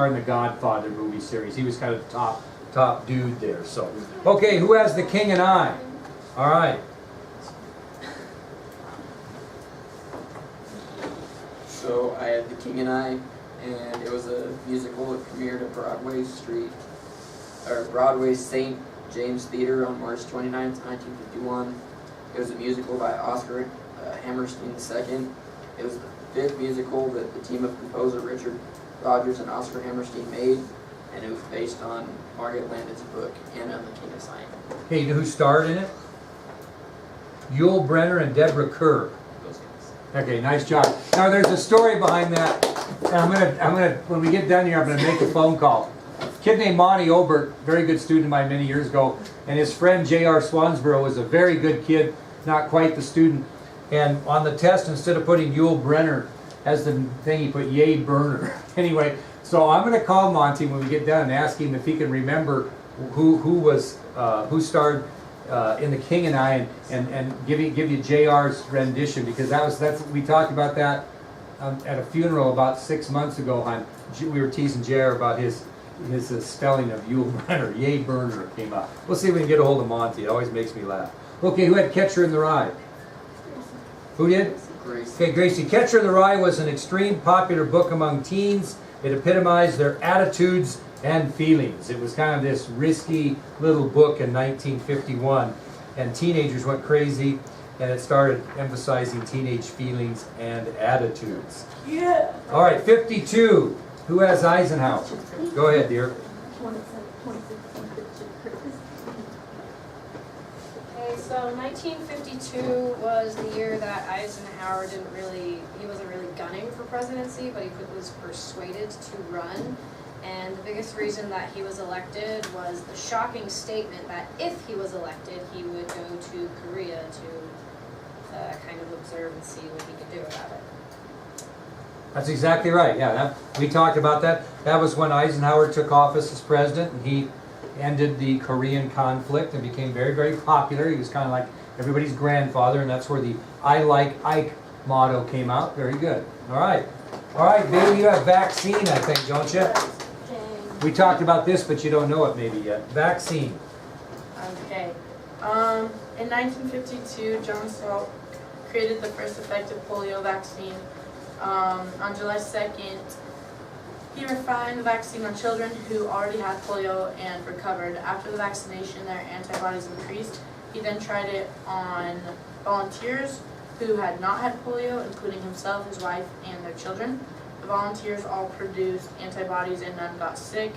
in the Godfather movie series. He was kind of the top dude there. So, okay, who has The King and I? All right. So I had The King and I, and it was a musical that premiered at Broadway's St. James Theater on March 29th, 1951. It was a musical by Oscar Hammerstein II. It was the fifth musical that the team of composer Richard Rodgers and Oscar Hammerstein made, and it was based on Margaret Landon's book, Anna and the King of Siam. Hey, you know who starred in it? Yul Brynner and Deborah Kerr. Those guys. Okay, nice job. Now there's a story behind that. And I'm gonna when we get done here, I'm gonna make a phone call. A kid named Monty Obert, very good student of mine many years ago, and his friend J.R. Swansboro was a very good kid, not quite the student. And on the test, instead of putting Yul Brynner as the thing, he put Yay Burner. Anyway, so I'm gonna call Monty when we get done and ask him if he can remember who starred in The King and I, and give you JR's rendition, because that's we talked about that at a funeral about 6 months ago. We were teasing JR about his spelling of Yul Brynner. Yay Burner came out. We'll see if we can get a hold of Monty. It always makes me laugh. Okay, who had Catcher in the Rye? Who did? Gracie. Okay, Gracie. Catcher in the Rye was an extreme popular book among teens. It epitomized their attitudes and feelings. It was kind of this risky little book in 1951, and teenagers went crazy, and it started emphasizing teenage feelings and attitudes. Yeah. All right, 52. Who has Eisenhower? Go ahead, dear. Okay, so 1952 was the year that Eisenhower he wasn't really gunning for presidency, but he was persuaded to run. And the biggest reason that he was elected was the shocking statement that if he was elected, he would go to Korea to kind of observe and see what he could do about it. That's exactly right. Yeah, we talked about that. That was when Eisenhower took office as president, and he ended the Korean conflict and became very, very popular. He was kind of like everybody's grandfather, and that's where the I Like Ike motto came out. Very good. All right, Bailey, you have vaccine, I think, don't you? We talked about this, but you don't know it maybe yet. Vaccine. Okay. In 1952, John Salk created the first effective polio vaccine. On July 2nd, he refined the vaccine on children who already had polio and recovered. After the vaccination, their antibodies increased. He then tried it on volunteers who had not had polio, including himself, his wife, and their children. The volunteers all produced antibodies and none got sick.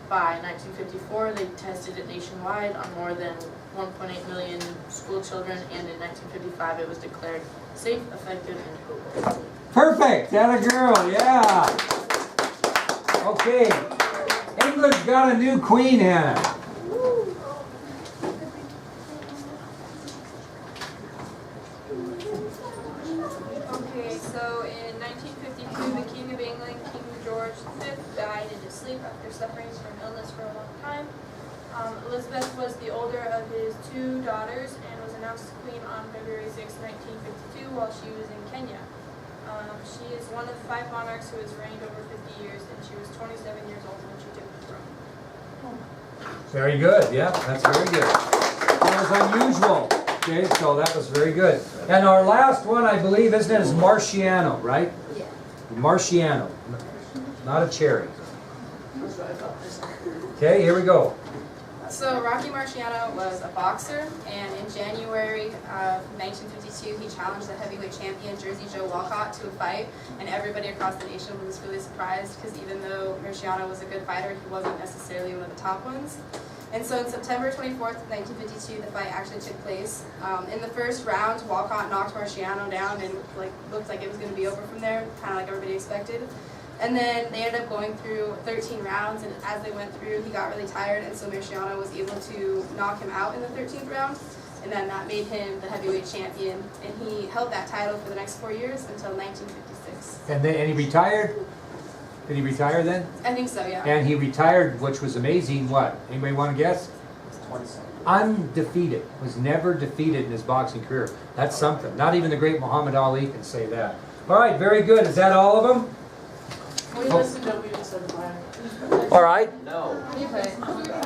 By 1954, they tested it nationwide on more than 1.8 million school children, and in 1955 it was declared safe, effective, and potent. Perfect. That a girl. Yeah. Okay. England's got a new queen, Hannah. Okay, so in 1952, the King of England, King George V, died in his sleep after suffering from illness for a long time. Elizabeth was the older of his two daughters and was announced queen on February 6, 1952, while she was in Kenya. She is one of 5 monarchs who has reigned over 50 years, and she was 27 years old when she took the throne. Very good. Yeah, that's very good. That was unusual. Okay, so that was very good. And our last one, I believe, isn't it, is Marciano, right? Yeah. Marciano, not a cherry. Okay, here we go. So Rocky Marciano was a boxer, and in January of 1952, he challenged the heavyweight champion Jersey Joe Walcott to a fight, and everybody across the nation was really surprised because even though Marciano was a good fighter, he wasn't necessarily one of the top ones. And so on September 24th, 1952, the fight actually took place. In the first round, Walcott knocked Marciano down and looked like it was going to be over from there, kind of like everybody expected. And then they ended up going through 13 rounds, and as they went through, he got really tired, and so Marciano was able to knock him out in the 13th round, and then that made him the heavyweight champion, and he held that title for the next 4 years until 1956. And he retired? Did he retire then? I think so, yeah. And he retired, which was amazing. What? Anybody want to guess? 27. Undefeated. Was never defeated in his boxing career. That's something. Not even the great Muhammad Ali can say that. All right, very good. Is that all of them? We listened to we just said fire. All right. No. Okay.